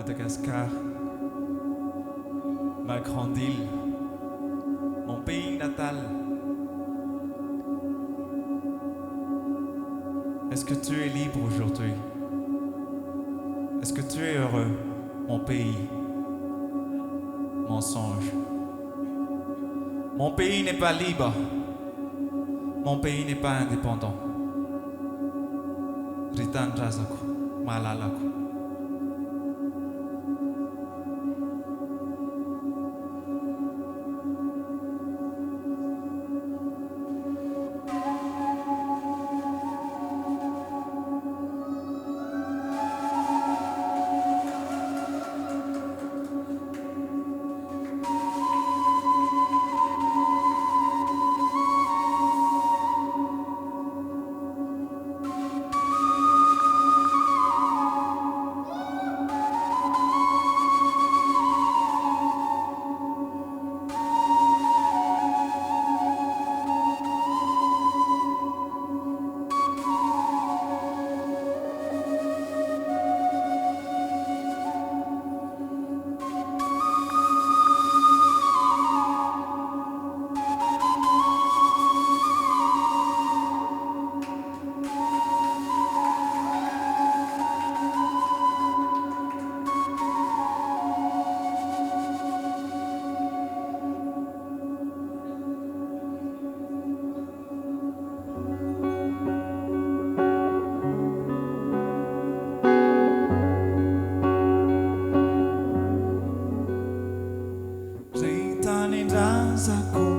Madagascar, ma grande île, mon pays natal. Est-ce que tu es libre aujourd'hui? Est-ce que tu es heureux, mon pays, mon songe? Mon pays n'est pas libre, mon pays n'est pas indépendant. Ritan razako, malalako.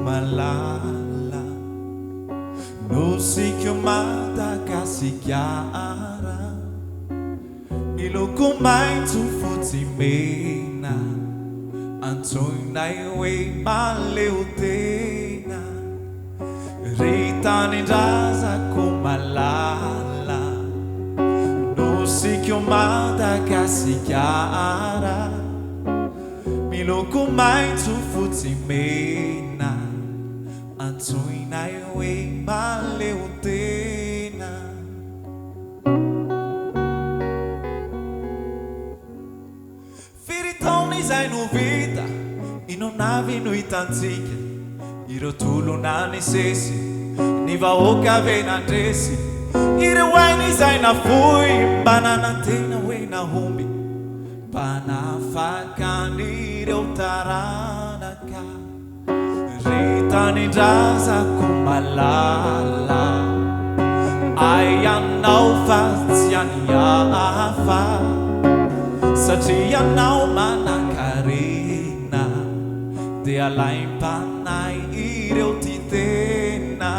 Malala Nusikyo Madagasikara Miloko maitso fotsy mena Antsoinay hoe maleo tena Retanindrazako malala Nusikyo Madagasikara Miloko maitso fotsy mena Antsoinay hoe maleo tena Firy taona izay no vita Ino navy no hitantsika Ireo tolona nisesy Ny vahoaka ve nandresy Ireo aina izay nafoy Mba nanantena hoe nahomby Mba nafakan'ireo taranaka Retanindrazako malala Ay anao fa tsy aniafa Satria anao manan-karena Dia alaim-panay ireo titena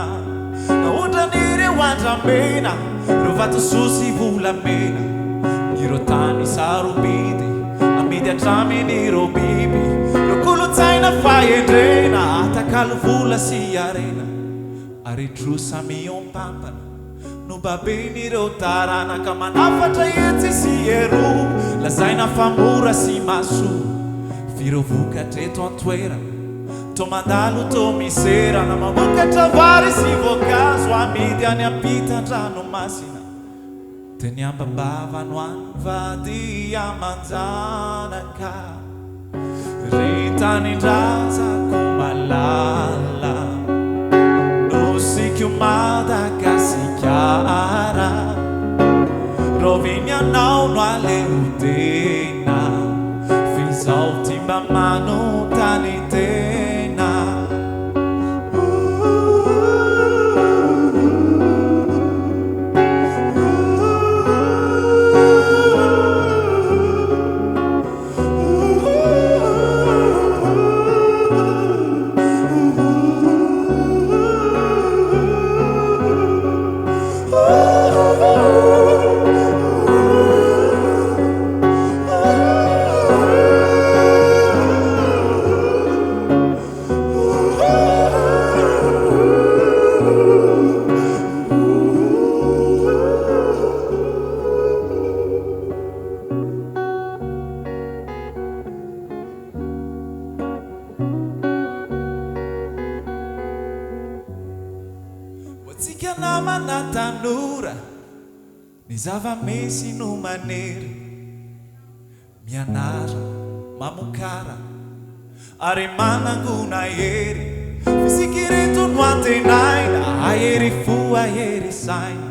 Naondran'ireo andramena Ireo vatososy volamena Ireo tany sarobidy Amidy antramin'ireo biby Ireo kolotsaina fahendrena Atakalo vola sy arena Ary drosa miompampana No baben'ireo taranaka Manafatra etsy sy ero Lazaina famora sy maso Fireo vokatra eto an-toerana To mandalo to misera Na mamokatra vary sy voankazo Amidy any ampitan-dranomasina Teny ambabava no any vady amanjanaka Retanindrazako malala Nusikyo Madagasikara Roviny anao no aleo tena Fizao timba manontany tena Tsika namana tanora Ny zava-misy no manery mianara mamokara ary manangona hery fisikireto no antenaina ahery fo ahery saina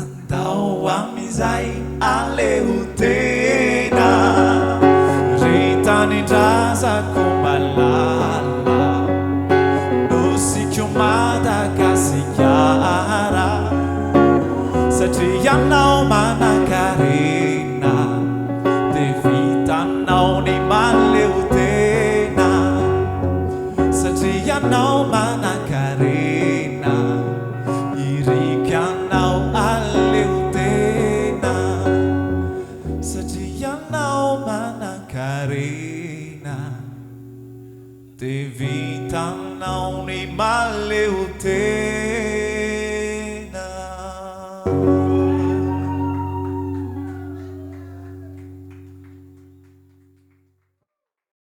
andao amizay aleo tena retanindrazako malala nosiko Madagasikara satria anao manan-karena de vitanao ny maleo tena satria anao manan-karena irikanao aleo tena satria anao manan-karena de vitanao ny maleo tena.